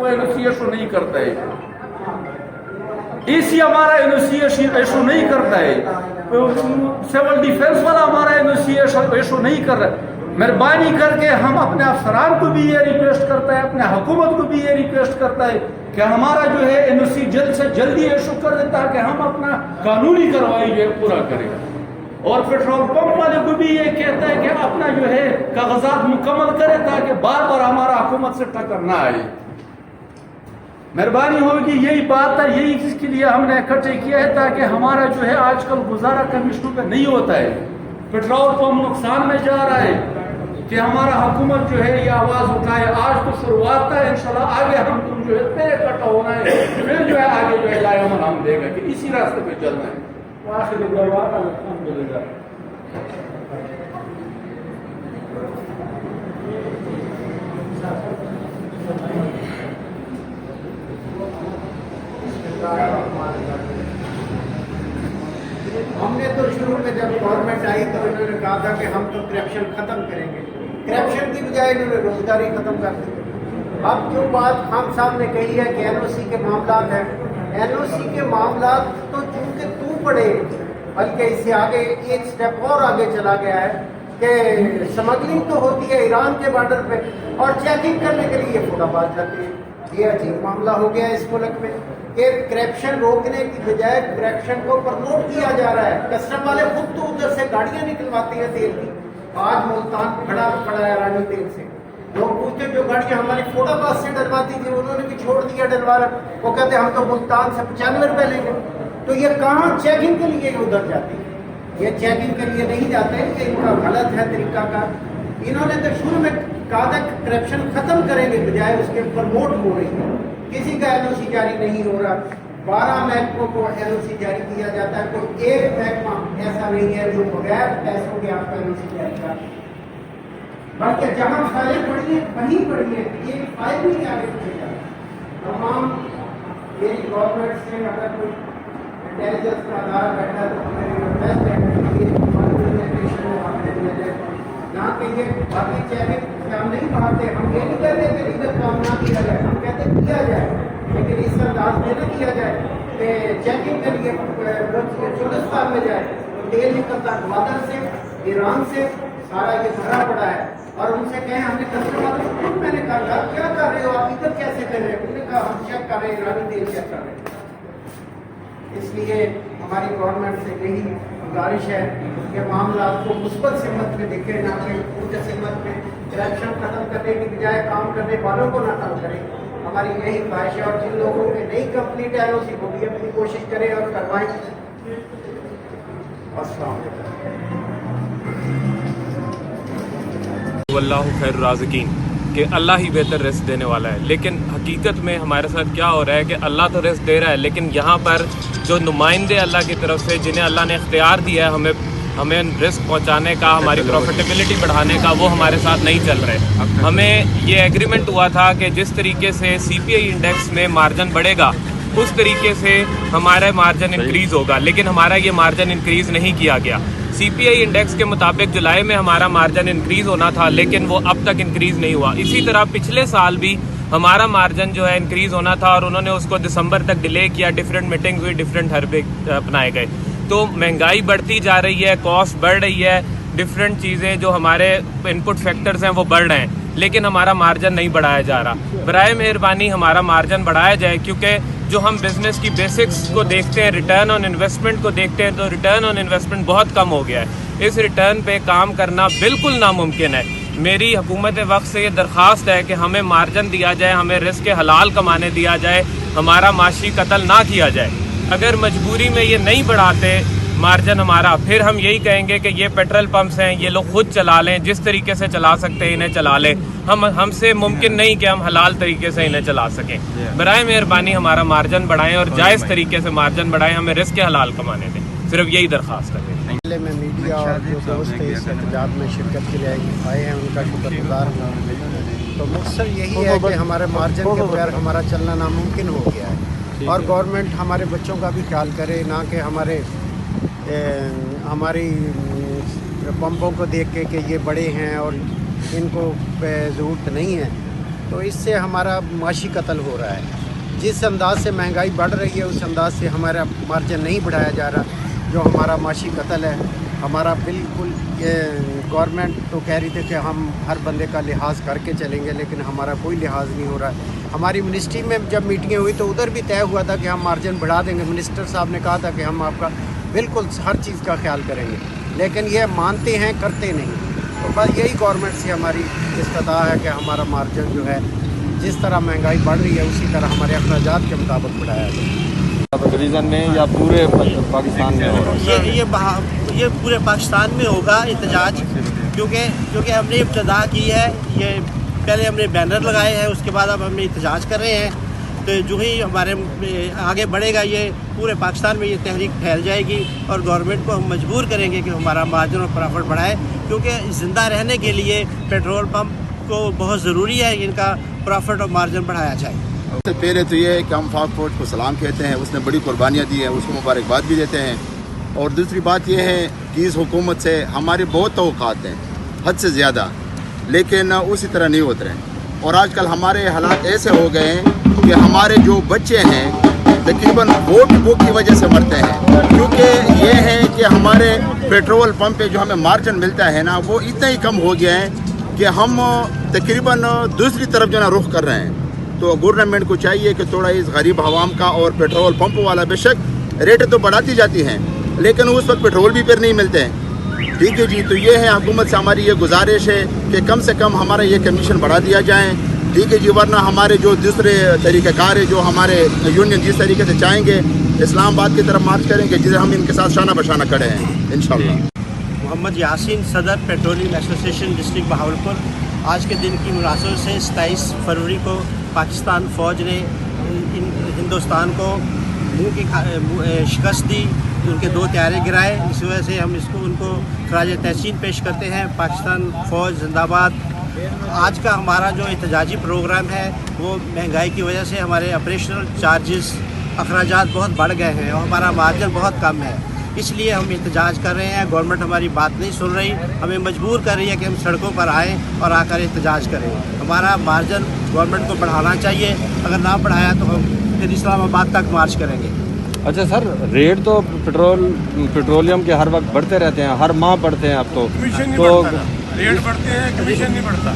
वो NOC issue नहीं करता है, ईसी हमारा एनओसी इशू नहीं करता है, सिविल डिफेंस वाला हमारा एनओसी इशू नहीं कर रहा है। मेहरबानी करके हम अपने अफसरान को भी ये रिक्वेस्ट करता है, अपने हुकूमत को भी ये रिक्वेस्ट करता है कि हमारा जो है एनओसी जल्द से जल्दी इशू कर दे ताकि हम अपना कानूनी कार्रवाई जो है पूरा करें। और पेट्रोल पंप वाले को भी ये कहता है कि अपना जो है कागजात मुकम्मल करे ताकि बार बार हमारा हुकूमत से टक्कर ना आए। मेहरबानी होगी, यही बात है, यही जिसके लिए हमने इकट्ठे किया है ताकि हमारा जो है आजकल गुजारा कमीशनों पे नहीं होता है, पेट्रोल पंप नुकसान में जा रहा है, कि हमारा हुकूमत जो है ये आवाज़ उठाए। आज तो शुरुआत है, इंशाल्लाह आगे हम तुम जो है पे इकट्ठा होना है, फिर जो है आगे जो है लायमन हम देगा कि इसी रास्ते पे चलना है। हमने तो शुरू में जब गवर्नमेंट आई तो इन्होंने कहा था कि हम तो करप्शन खत्म करेंगे, करप्शन की बजाय इन्होंने रोजगारी खत्म कर दी। अब जो बात खान साहब ने कही है कि एनओसी के मामला है, एनओसी के मामला तो चूंकि तू पड़े, बल्कि इससे आगे एक स्टेप और आगे चला गया है कि स्मगलिंग तो होती है ईरान के बॉर्डर पे और चेकिंग करने के लिए फुटाबाद जाते हैं। ये अजीब मामला हो गया इस मुल्क में कि करप्शन रोकने की बजाय करप्शन को प्रमोट किया जा रहा है। कस्टम वाले खुद तो उधर से गाड़ियां निकलवाती हैं तेल की। आज मुल्तान खड़ा पड़ा है रानी तेल से, लोग पूछते जो गाड़ियां हमारी फुटाबाद से डलवाती थी उन्होंने भी छोड़ दिया डलवाना। वो कहते हम तो मुल्तान से 95 रुपए लेंगे। तो ये कहाँ चेकिंग के लिए उधर जाते हैं, ये चेकिंग के लिए नहीं जाते। ये इनका गलत है तरीका का। इन्होंने तो शुरू में कहा था करप्शन खत्म करेंगे, बजाय उसके प्रमोट हो रही है। किसी का एनओसी जारी नहीं हो रहा, 12 महकमों को एनओसी जारी किया जाता है, कोई एक महकमा ऐसा नहीं है जो बगैर पैसों के आपका एनओसी जारी कर, बल्कि जहाँ फाइलें पड़ी है वहीं पड़ी है, एक फाइल नहीं आगे पीछे जाता। तमाम मेरी गवर्नमेंट से अगर कोई इंटेलिजेंस का अदारा बैठा है तो हमें रिक्वेस्ट है ना कि ये बाकी चेकिंग हम नहीं मानते। हम ये नहीं कहते कि लीगल काम ना किया जाए, हम कहते किया जाए, लेकिन इस अंदाज में ना किया जाए कि चेकिंग के लिए बलूचिस्तान में जाए तेल निकलता ग्वादर से, ईरान से, सारा ये भरा पड़ा है। और उनसे कहें हमने कस्टमर वालों से खुद मैंने कहा क्या कर रहे हो आप, इधर कैसे कर रहे हैं? उन्होंने कहा हम चेक कर रहे हैं, ईरानी तेल चेक कर रहे हैं। इसलिए हमारी गवर्नमेंट से यही गुजारिश है कि मामला को मुस्बत सिमत में दिखे, ना कि उल्टे सिमत में। करप्शन खत्म करने की बजाय काम करने वालों को ना तंग करें, हमारी यही ख्वाहिश है। और जिन लोगों के नहीं कंप्लीट एनओसी वो भी अपनी कोशिश करें और करवाएं। अस्सलाम वल्लाहु खैर राज़िकीन, कि अल्लाह ही बेहतर रिस्क देने वाला है। लेकिन हकीकत में हमारे साथ क्या हो रहा है कि अल्लाह तो रिस्क दे रहा है, लेकिन यहाँ पर जो नुमाइंदे अल्लाह की तरफ से जिन्हें अल्लाह ने इख्तियार दिया है हमें रिस्क पहुँचाने का, हमारी प्रॉफिटेबिलिटी बढ़ाने का, वो हमारे साथ नहीं चल रहे। हमें ये एग्रीमेंट हुआ था कि जिस तरीके से CPI इंडेक्स में मार्जिन बढ़ेगा उस तरीके से हमारा मार्जिन इंक्रीज़ होगा, लेकिन हमारा ये मार्जिन इंक्रीज़ नहीं किया गया। CPI इंडेक्स के मुताबिक जुलाई में हमारा मार्जिन इंक्रीज़ होना था, लेकिन वो अब तक इंक्रीज़ नहीं हुआ। इसी तरह पिछले साल भी हमारा मार्जिन जो है इंक्रीज़ होना था और उन्होंने उसको दिसंबर तक डिले किया। डिफरेंट मीटिंग्स हुई, डिफरेंट हरबे अपनाए गए। तो महंगाई बढ़ती जा रही है, कॉस्ट बढ़ रही है, डिफरेंट चीज़ें जो हमारे इनपुट फैक्टर्स हैं वो बढ़ रहे हैं, लेकिन हमारा मार्जिन नहीं बढ़ाया जा रहा। बराए मेहरबानी हमारा मार्जिन बढ़ाया जाए, क्योंकि जो हम बिज़नेस की बेसिक्स को देखते हैं, रिटर्न ऑन इन्वेस्टमेंट को देखते हैं, तो रिटर्न ऑन इन्वेस्टमेंट बहुत कम हो गया है। इस रिटर्न पे काम करना बिल्कुल नामुमकिन है। मेरी हुकूमत वक्त से ये दरख्वास्त है कि हमें मार्जिन दिया जाए, हमें रिस्क के हलाल कमाने दिया जाए, हमारा माशी कत्ल ना किया जाए। अगर मजबूरी में ये नहीं बढ़ाते मार्जिन हमारा, फिर हम यही कहेंगे कि ये पेट्रोल पंप्स हैं, ये लोग खुद चला लें, जिस तरीके से चला सकते हैं इन्हें चला लें। हमसे मुमकिन नहीं कि हम हलाल तरीके से इन्हें चला सकें। बराए मेहरबानी हमारा मार्जिन बढ़ाएं और जायज़ तरीके से मार्जिन बढ़ाएं, हमें रिस्क के हलाल कमाने दें। सिर्फ यही दरख्वास्त है। पहले में मीडिया और जो दोस्त इस एहतजाज में शिरकत के लिए आए हैं उनका शुक्रगुजार हूँ। तो मकसद यही है कि हमारे मार्जिन के बगैर हमारा चलना नामुमकिन हो गया है। और गवर्नमेंट हमारे बच्चों का भी ख्याल करे, ना कि हमारी पंपों को देख के कि ये बड़े हैं और इनको ज़रूरत नहीं है। तो इससे हमारा माशी कत्ल हो रहा है। जिस अंदाज से महंगाई बढ़ रही है उस अंदाज से हमारा मार्जिन नहीं बढ़ाया जा रहा, जो हमारा माशी कत्ल है। हमारा बिल्कुल गवर्नमेंट तो कह रही थी कि हम हर बंदे का लिहाज करके चलेंगे, लेकिन हमारा कोई लिहाज नहीं हो रहा है। हमारी मिनिस्ट्री में जब मीटिंगें हुई तो उधर भी तय हुआ था कि हम मार्जिन बढ़ा देंगे। मिनिस्टर साहब ने कहा था कि हम आपका बिल्कुल हर चीज़ का ख्याल करेंगे, लेकिन ये मानते हैं करते नहीं। तो बस यही गवर्नमेंट से हमारी इस्तदा है कि हमारा मार्जिन जो है जिस तरह महंगाई बढ़ रही है उसी तरह हमारे अखराजात के मुताबिक बढ़ाया जाए। रीजन में या पूरे पाकिस्तान में होगा? ये पूरे पाकिस्तान में होगा एहतजाज, क्योंकि हमने इब्तदा की है। ये पहले हमने बैनर लगाए हैं, उसके बाद अब हम एहतजाज कर रहे हैं। तो जो ही हमारे आगे बढ़ेगा ये पूरे पाकिस्तान में ये तहरीक फैल जाएगी और गवर्नमेंट को हम मजबूर करेंगे कि हमारा मार्जिन और प्रॉफिट बढ़ाए, क्योंकि ज़िंदा रहने के लिए पेट्रोल पम्प को बहुत ज़रूरी है इनका प्रॉफिट और मार्जिन बढ़ाया जाए। सबसे पहले तो ये है कि हम फाक फौज को सलाम कहते हैं, उसने बड़ी कुर्बानियाँ दी है, उसको मुबारकबाद भी देते हैं। और दूसरी बात ये है कि इस हुकूमत से हमारे बहुत तवक्कात हैं, हद से ज़्यादा, लेकिन उसी तरह नहीं होते हैं। और आजकल हमारे हालात ऐसे हो गए हैं कि हमारे जो बच्चे हैं तकरीबन वोट बुक की वजह से मरते हैं, क्योंकि ये है कि हमारे पेट्रोल पंप पे जो हमें मार्जिन मिलता है ना, वो इतना ही कम हो गया है कि हम तकरीबन दूसरी तरफ जो ना रुख कर रहे हैं। तो गवर्नमेंट को चाहिए कि थोड़ा इस गरीब आवाम का, और पेट्रोल पंप वाला बेशक रेट तो बढ़ाती जाती हैं, लेकिन उस वक्त पेट्रोल भी फिर नहीं मिलते हैं। ठीक है जी, तो ये है हुकूमत से हमारी ये गुजारिश है कि कम से कम हमारा ये कमीशन बढ़ा दिया जाए। ठीक है जी, वरना हमारे जो दूसरे तरीक़ाकार है, जो हमारे यूनियन जिस तरीके से चाहेंगे इस्लामाबाद की तरफ मार्च करेंगे, जिसे हम इनके साथ शाना बशाना खड़े हैं इंशाअल्लाह। मोहम्मद यासीन, सदर पेट्रोलियम एसोसिएशन डिस्ट्रिक्ट बहावलपुर। आज के दिन की मुनासिबत से 27 फरवरी को पाकिस्तान फ़ौज ने हिंदुस्तान को मुँह की शिकस्त दी, उनके 2 तैयारे गिराए। इस वजह से हम उनको खराज तहसीन पेश करते हैं। पाकिस्तान फ़ौज जिंदाबाद। आज का हमारा जो एहतजाजी प्रोग्राम है वो महंगाई की वजह से हमारे ऑपरेशनल चार्जेस अखराजात बहुत बढ़ गए हैं और हमारा मार्जिन बहुत कम है, इसलिए हम एहतजाज कर रहे हैं। गवर्नमेंट हमारी बात नहीं सुन रही, हमें मजबूर कर रही है कि हम सड़कों पर आएँ और आकर एहतजाज करें। हमारा मार्जिन गवर्नमेंट को बढ़ाना चाहिए, अगर ना बढ़ाया तो हम फिर इस्लामाबाद तक मार्च करेंगे। अच्छा सर, रेट तो पेट्रोलियम के हर वक्त बढ़ते रहते हैं, हर माह बढ़ते हैं। अब तो रेट बढ़ते हैं, कमीशन नहीं बढ़ता।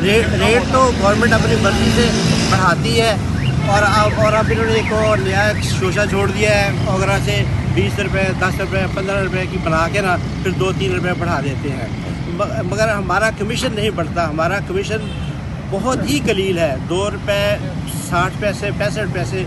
रेट तो गवर्नमेंट अपनी मर्जी से बढ़ाती है और अब इन्होंने एक और नया शोशा छोड़ दिया है, वगैरह से 20 रुपये, 10 रुपये, 15 रुपये की बना के ना फिर 2-3 रुपये बढ़ा देते हैं, मगर हमारा कमीशन नहीं बढ़ता। हमारा कमीशन बहुत ही कलील है, 2 रुपये 60 पैसे 65 पैसे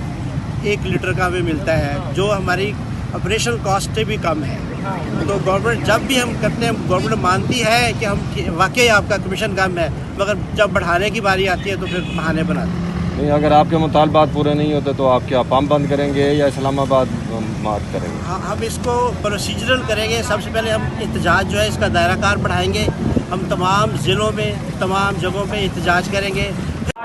1 लीटर का हमें मिलता है, जो हमारी ऑपरेशन कॉस्ट से भी कम है। तो गवर्नमेंट जब भी हम करते हैं, गवर्नमेंट मानती है कि हम वाकई आपका कमीशन कम है, मगर जब बढ़ाने की बारी आती है तो फिर बहाने बनाते हैं। नहीं, अगर आपके मुतालबात पूरे नहीं होते तो आप क्या पंप बंद करेंगे या इस्लामाबाद मार्च करेंगे? हम इसको प्रोसीजरल करेंगे। सबसे पहले हम एहतजाज जो है इसका दायराकार बढ़ाएंगे। हम तमाम ज़िलों में, तमाम जगहों पे एहतजाज करेंगे।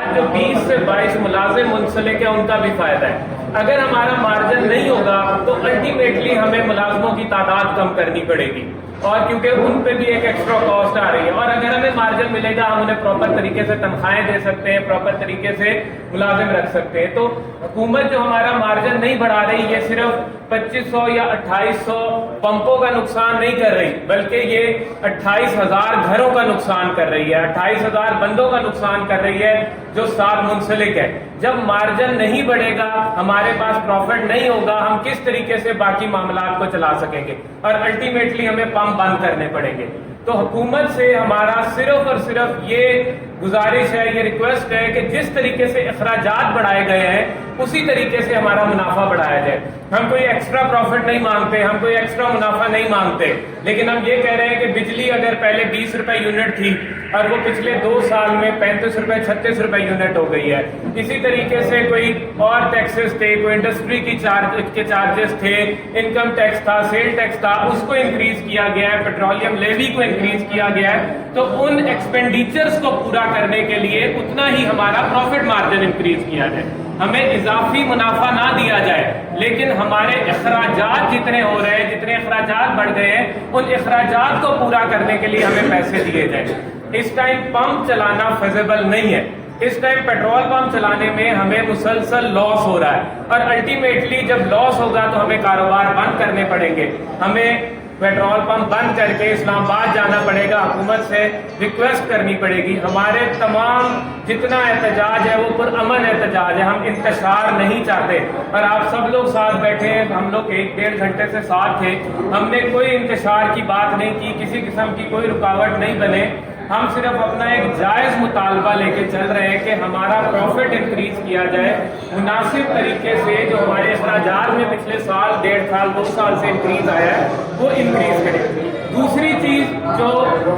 जो 20 से 22 मुलाजिम मुंसलिक है उनका भी फायदा है। अगर हमारा मार्जिन नहीं होगा तो अल्टीमेटली हमें मुलाजमों की तादाद कम करनी पड़ेगी, और क्योंकि उन पे भी एक एक्स्ट्रा कॉस्ट आ रही है। और अगर हमें मार्जिन मिलेगा, हम उन्हें प्रॉपर तरीके से तनख्वाहें दे सकते हैं, प्रॉपर तरीके से मुलाजिम रख सकते हैं। तो हुकूमत जो हमारा मार्जिन नहीं बढ़ा रही, ये सिर्फ 2500 या 2800 पंपों का नुकसान नहीं कर रही, बल्कि ये 28,000 घरों का नुकसान कर रही है, 28,000 बंदों का नुकसान कर रही है जो साथ मुंसलिक है। जब मार्जिन नहीं बढ़ेगा, हमारे पास प्रॉफिट नहीं होगा, हम किस तरीके से बाकी मामलात को चला सकेंगे, और अल्टीमेटली हमें पंप बंद करने पड़ेंगे। तो हुकूमत से हमारा सिर्फ और सिर्फ ये गुजारिश है, ये रिक्वेस्ट है कि जिस तरीके से अखराजात बढ़ाए गए हैं उसी तरीके से हमारा मुनाफा बढ़ाया जाए। हम कोई एक्स्ट्रा प्रॉफिट नहीं मांगते, हम कोई एक्स्ट्रा मुनाफा नहीं मांगते, लेकिन हम ये कह रहे हैं कि बिजली अगर पहले 20 रुपए यूनिट थी और वो पिछले 2 साल में 35 रुपए 36 रुपए यूनिट हो गई है। इसी तरीके से कोई और टैक्सेस थे, कोई इंडस्ट्री की चार्जेस थे, इनकम टैक्स था, सेल टैक्स था, उसको इंक्रीज किया गया है, पेट्रोलियम लेवी को इंक्रीज किया गया है। तो उन एक्सपेंडिचर्स को पूरा करने के लिए उतना ही हमारा प्रॉफिट मार्जिन इंक्रीज किया जाए, हमें इजाफी मुनाफा ना दिया जाए, लेकिन हमारे अखराजात जितने हो रहे हैं, जितने अखराजात बढ़ गए हैं, उन अखराजात को पूरा करने के लिए हमें पैसे दिए जाए। इस टाइम पंप चलाना फिजिबल नहीं है। اس ٹائم پیٹرول پمپ چلانے میں ہمیں مسلسل لاس ہو رہا ہے اور الٹیمیٹلی جب لاس ہوگا تو ہمیں کاروبار بند کرنے پڑیں گے. ہمیں پیٹرول پمپ بند کر کے اسلام آباد جانا پڑے گا, حکومت سے ریکویسٹ کرنی پڑے گی. ہمارے تمام جتنا احتجاج ہے وہ پرامن احتجاج ہے, ہم انتشار نہیں چاہتے. اور آپ سب لوگ ساتھ بیٹھے ہیں, ہم لوگ 1-1.5 گھنٹے سے ساتھ تھے, ہم نے کوئی انتشار کی بات نہیں کی, کسی قسم کی کوئی رکاوٹ نہیں بنے. ہم صرف اپنا ایک جائز مطالبہ لے کے چل رہے ہیں کہ ہمارا پروفٹ انکریز کیا جائے مناسب طریقے سے. جو ہمارے اخراجات میں پچھلے سال 1.5 سال 2 سال سے انکریز آیا ہے وہ انکریز کرے. دوسری چیز جو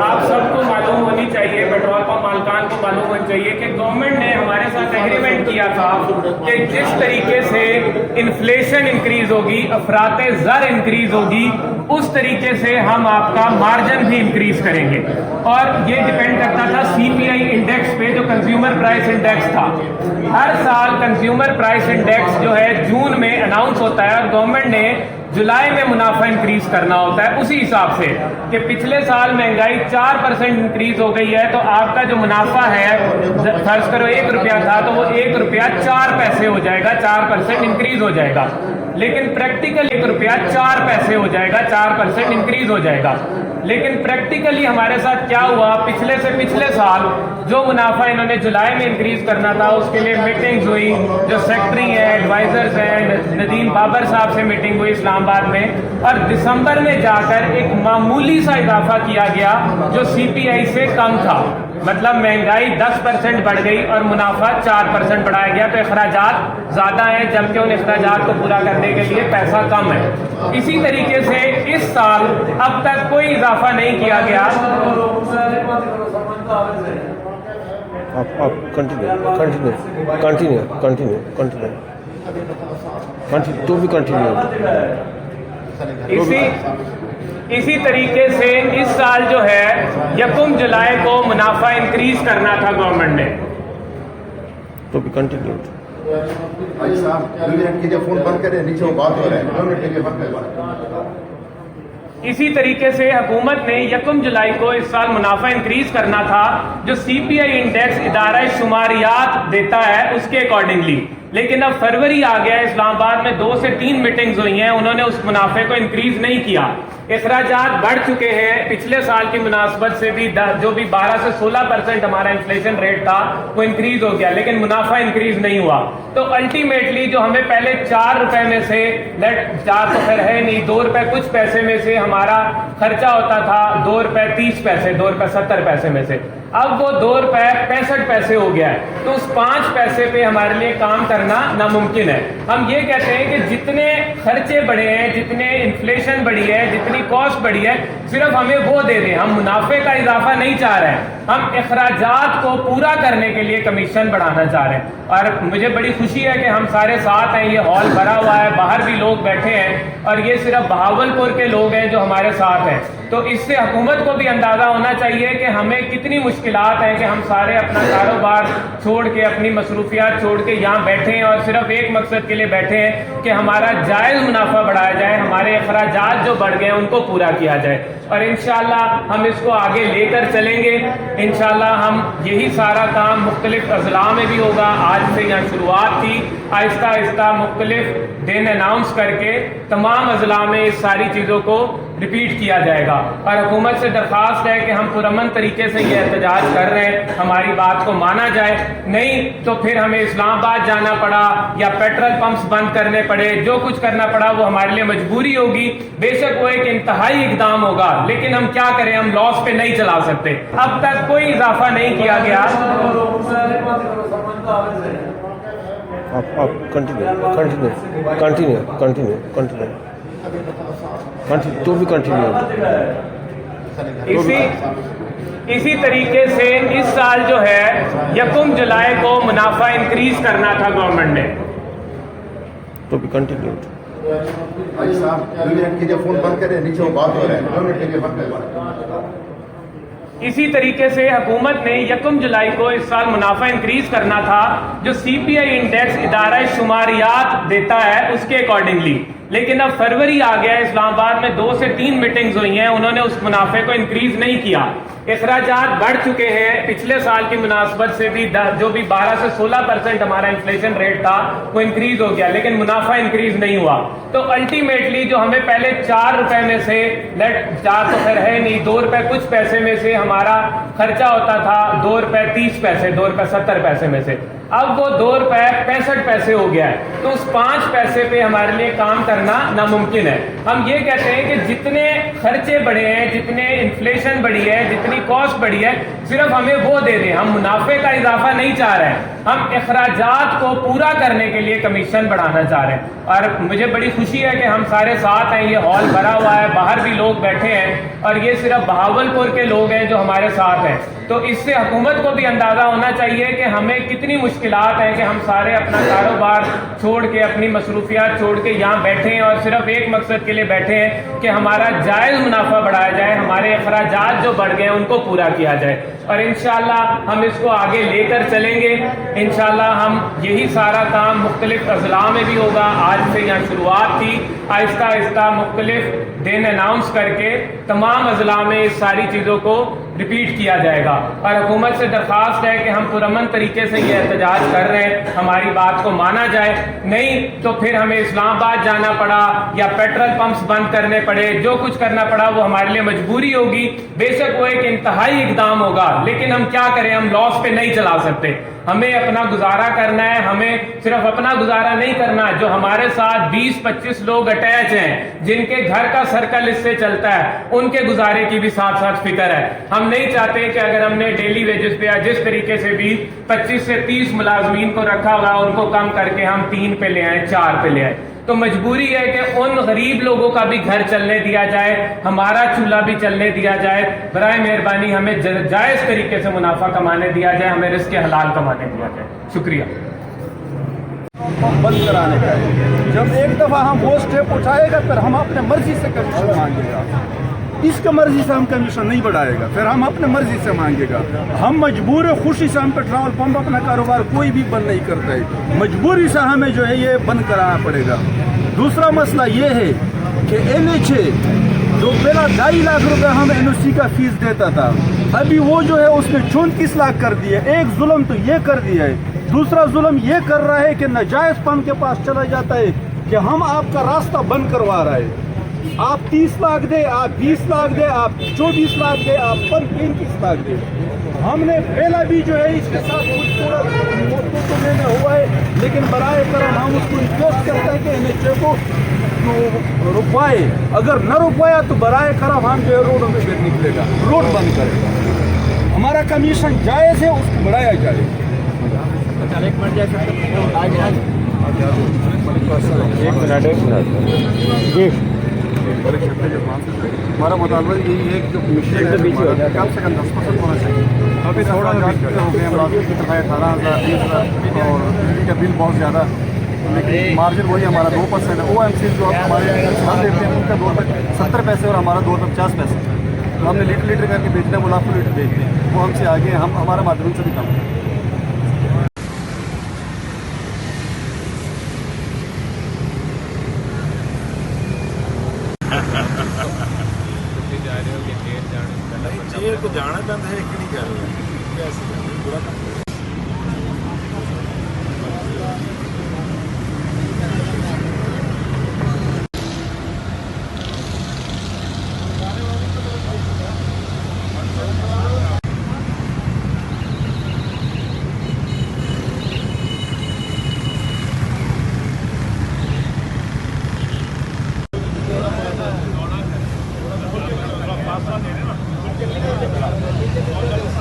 آپ سب کو معلوم ہونی چاہیے, پیٹرول پمپ مالکان کو معلوم ہونی چاہیے کہ گورنمنٹ نے ہمارے ساتھ ایگریمنٹ کیا تھا کہ جس طریقے سے انفلیشن انکریز ہوگی, افراط زر انکریز ہوگی, اس طریقے سے ہم آپ کا مارجن بھی انکریز کریں گے. اور یہ ڈیپینڈ کرتا تھا سی پی آئی انڈیکس پہ جو کنزیومر پرائس انڈیکس تھا. ہر سال کنزیومر پرائس انڈیکس جو ہے جون میں اناؤنس ہوتا ہے اور گورنمنٹ نے جولائی میں منافع انکریز کرنا ہوتا ہے اسی حساب سے کہ پچھلے سال مہنگائی 4% انکریز ہو گئی ہے تو آپ کا جو منافع ہے فرض کرو 1 روپیہ تھا تو وہ 1 روپیہ 4 پیسے ہو جائے گا, 4% انکریز ہو جائے گا. لیکن پریکٹیکل 1 روپیہ 4 پیسے ہو جائے گا, 4% انکریز ہو جائے گا. لیکن پریکٹیکلی ہمارے ساتھ کیا ہوا, پچھلے سے پچھلے سال جو منافع انہوں نے جولائی میں انکریز کرنا تھا اس کے لیے میٹنگز ہوئی, جو سیکٹری ہیں, ایڈوائزرز ہیں, ندیم بابر صاحب سے میٹنگ ہوئی اسلام آباد میں, اور دسمبر میں جا کر ایک معمولی سا اضافہ کیا گیا جو سی پی آئی سے کم تھا. مطلب مہنگائی 10% بڑھ گئی اور منافع 4% بڑھایا گیا, تو اخراجات زیادہ ہیں جبکہ ان اخراجات کو پورا کرنے کے لیے پیسہ کم ہے. اسی طریقے سے اس سال اب تک کوئی اضافہ نہیں کیا گیا. آپ اسی طریقے سے اس سال جو ہے 1 جولائی کو منافع انکریز کرنا تھا گورنمنٹ نے. تو بھی کنٹینیو. بھائی صاحب 2 منٹ کے لیے فون بند کریں, نیچے وہ بات ہو رہا ہے, 2 منٹ کے لیے بند کریں. اسی طریقے سے حکومت نے 1 جولائی کو اس سال منافع انکریز کرنا تھا جو سی پی آئی انڈیکس ادارہ شماریات دیتا ہے اس کے اکارڈنگلی. لیکن اب فروری آ گیا, اسلام آباد میں 2 سے 3 میٹنگز ہوئی ہیں, انہوں نے اس منافع کو انکریز نہیں کیا. اخراجات بڑھ چکے ہیں پچھلے سال کی مناسبت سے بھی, جو بھی 12 سے 16% ہمارا انفلیشن ریٹ تھا وہ انکریز ہو گیا, لیکن منافع انکریز نہیں ہوا. تو الٹیمیٹلی جو ہمیں پہلے 4 روپے میں سے, 4 تو خیر ہے نہیں, 2 روپے کچھ پیسے میں سے ہمارا خرچہ ہوتا تھا 2 روپے 30 پیسے, 2 روپے 70 پیسے میں سے, اب وہ 2 روپے 65 پیسے ہو گیا ہے. تو اس 5 پیسے پہ ہمارے لیے کام کرنا ناممکن ہے. ہم یہ کہتے ہیں کہ جتنے خرچے بڑھے ہیں, جتنے انفلیشن بڑھی ہے, جتنی کاسٹ بڑھی ہے, صرف ہمیں وہ دے دیں. ہم منافع کا اضافہ نہیں چاہ رہے ہیں, ہم اخراجات کو پورا کرنے کے لیے کمیشن بڑھانا چاہ رہے ہیں. اور مجھے بڑی خوشی ہے کہ ہم سارے ساتھ ہیں, یہ ہال بھرا ہوا ہے, باہر بھی لوگ بیٹھے ہیں, اور یہ صرف بہاولپور کے لوگ ہیں جو ہمارے ساتھ ہیں. تو اس سے حکومت کو بھی اندازہ ہونا چاہیے کہ ہمیں کتنی مشکلات ہیں کہ ہم سارے اپنا کاروبار چھوڑ کے, اپنی مصروفیات چھوڑ کے یہاں بیٹھے ہیں اور صرف ایک مقصد کے لیے بیٹھے ہیں کہ ہمارا جائز منافع بڑھایا جائے, ہمارے اخراجات جو بڑھ گئے ان کو پورا کیا جائے. اور انشاءاللہ ہم اس کو آگے لے کر چلیں گے. انشاءاللہ ہم یہی سارا کام مختلف اضلاع میں بھی ہوگا. آج سے یہاں شروعات تھی, آہستہ آہستہ مختلف دن اناؤنس کر کے تمام اضلاع میں اس ساری چیزوں کو ریپیٹ کیا جائے گا. اور حکومت سے درخواست ہے کہ ہم پرامن طریقے سے یہ احتجاج کر رہے ہیں, ہماری بات کو مانا جائے, نہیں تو پھر ہمیں اسلام آباد جانا پڑا یا پیٹرول پمپس بند کرنے پڑے, جو کچھ کرنا پڑا وہ ہمارے لیے مجبوری ہوگی. بے شک وہ ایک انتہائی اقدام ہوگا, لیکن ہم کیا کریں, ہم لاس پہ نہیں چلا سکتے. اب تک کوئی اضافہ نہیں کیا گیا. آپ کنٹینیو. تو بھی کنٹینیو. اسی طریقے سے اس سال جو ہے 1 جولائی کو منافع انکریز کرنا تھا گورنمنٹ نے. تو بھی کنٹینیو. بھائی صاحب 2 منٹ کے لیے فون بند کریں, نیچے وہ بات ہو رہا ہے, 2 منٹ کے لیے بند کریں. اسی طریقے سے حکومت نے 1 جولائی کو اس سال منافع انکریز کرنا تھا جو سی پی آئی انڈیکس ادارہ شماریات دیتا ہے اس کے اکارڈنگلی. لیکن اب فروری آ گیا ہے, اسلام آباد میں 2 سے 3 میٹنگز ہوئی ہیں, انہوں نے اس منافع کو انکریز نہیں کیا. اخراجات بڑھ چکے ہیں, پچھلے سال کی مناسبت سے بھی جو بھی 12 سے 16% ہمارا انفلیشن ریٹ تھا وہ انکریز ہو گیا, لیکن منافع انکریز نہیں ہوا. تو الٹیمیٹلی جو ہمیں پہلے 4 روپے میں سے, 4 تو خیر ہے نہیں, 2 روپے کچھ پیسے میں سے ہمارا خرچہ ہوتا تھا 2 روپے 30 پیسے, 2 روپے 70 پیسے میں سے, اب وہ 2 روپے 65 پیسے ہو گیا ہے. تو اس 5 پیسے پہ ہمارے لیے کام کرنا ناممکن ہے. ہم یہ کہتے ہیں کہ جتنے خرچے بڑھے ہیں, جتنے انفلیشن بڑھی ہے, جتنی کاسٹ بڑھی ہے, صرف ہمیں وہ دے دیں. ہم منافع کا اضافہ نہیں چاہ رہے ہیں, ہم اخراجات کو پورا کرنے کے لیے کمیشن بڑھانا چاہ رہے ہیں. اور مجھے بڑی خوشی ہے کہ ہم سارے ساتھ ہیں, یہ ہال بھرا ہوا ہے, باہر بھی لوگ بیٹھے ہیں, اور یہ صرف بہاولپور کے لوگ ہیں جو ہمارے ساتھ ہیں. تو اس سے حکومت کو بھی اندازہ ہونا چاہیے کہ ہمیں کتنی مشکلات ہیں کہ ہم سارے اپنا کاروبار چھوڑ کے, اپنی مصروفیات چھوڑ کے یہاں بیٹھے ہیں, اور صرف ایک مقصد کے لیے بیٹھے ہیں کہ ہمارا جائز منافع بڑھایا جائے, ہمارے اخراجات جو بڑھ گئے ہیں ان کو پورا کیا جائے. اور انشاءاللہ ہم اس کو آگے لے کر چلیں گے. انشاءاللہ ہم یہی سارا کام مختلف اضلاع میں بھی ہوگا. آج سے یہاں شروعات تھی, آہستہ آہستہ مختلف دن اناؤنس کر کے تمام اضلاع میں اس ساری چیزوں کو ریپیٹ کیا جائے گا. اور حکومت سے درخواست ہے کہ ہم پرامن طریقے سے یہ احتجاج کر رہے ہیں, ہماری بات کو مانا جائے, نہیں تو پھر ہمیں اسلام آباد جانا پڑا یا پیٹرول پمپس بند کرنے پڑے, جو کچھ کرنا پڑا وہ ہمارے لیے مجبوری ہوگی. بے شک وہ ایک انتہائی اقدام ہوگا, لیکن ہم کیا کریں, ہم لاس پہ نہیں چلا سکتے. ہمیں اپنا گزارا کرنا ہے, ہمیں صرف اپنا گزارا نہیں کرنا, جو ہمارے ساتھ 20-25 لوگ اٹیچ ہیں جن کے گھر کا سرکل اس سے چلتا ہے, ان کے گزارے کی بھی ساتھ ساتھ فکر ہے. ہم نہیں چاہتے کہ اگر ہم نے ڈیلی ویجز پہ یا جس طریقے سے بھی 25 سے 30 ملازمین کو رکھا ہوا ان کو کم کر کے ہم 3 پہ لے آئیں, 4 پہ لے آئیں. تو مجبوری ہے کہ ان غریب لوگوں کا بھی گھر چلنے دیا جائے, ہمارا چولہا بھی چلنے دیا جائے. برائے مہربانی ہمیں جائز طریقے سے منافع کمانے دیا جائے, ہمیں رزق حلال کمانے دیا جائے. شکریہ. بند کرانے کا ہے. جب ایک دفعہ ہم وہ اسٹیپ اٹھائے گا پھر ہم اپنے مرضی سے کمیشن مانگے گا. اس کے مرضی سے ہم کمیشن نہیں بڑھائے گا, پھر ہم اپنے مرضی سے مانگے گا. ہم مجبور خوشی سے, ہم پیٹرول پمپ اپنا کاروبار کوئی بھی بند نہیں کرتا ہے, مجبوری سے ہمیں جو ہے یہ بند کرانا پڑے گا. دوسرا مسئلہ یہ ہے کہ NHA جو پہلا 2.5 لاکھ روپے ہم NOC کا فیس دیتا تھا, ابھی وہ جو ہے اس نے 34 لاکھ کر دیے. ایک ظلم تو یہ کر دیا ہے, دوسرا ظلم یہ کر رہا ہے کہ ناجائز پمپ کے پاس چلا جاتا ہے کہ ہم آپ کا راستہ بند کروا رہا ہے. آپ 30 لاکھ دے, آپ 20 لاکھ دے, آپ 24 لاکھ دے, آپ 35 لاکھ دے. ہم نے پہلا بھی جو ہے اس کے ساتھ کچھ تھوڑا تو لینا ہوا ہے, لیکن برائے کرم ہم اس کو ریکویسٹ کرتے ہیں کہ NHA کو رکوائے. اگر نہ رکوایا تو برائے کرم ہم جو ہے روڈوں میں پھر نکلے گا, روڈ بند کرے گا. ہمارا کمیشن جائز ہے, اس کو بڑھایا جائے. جی ہمارا مطالبہ یہی ہے کہ جو کمیشن ہے کم سے کم 10% ہونا چاہیے. ابھی تھوڑا ہو گئے ہیں, ملازمین کی تنخواہیں 18,000 20,000 اور بجلی کا بل بہت زیادہ, لیکن مارجن وہی ہمارا 2% ہے. OMCs جو ہمارے سال دیتے ہیں ان کا 2 تک 70 پیسے اور ہمارا 2 تک 50 پیسے. تو ہم نے لیٹر کر کے بیچنا, منافع لیٹر بیچتے ہیں, وہ ہم سے آگے ہیں, ہمارا مارجن سے بھی کم ہے. جیل کو جانا چاہتا ہے کہ نہیں کر رہے ہیں.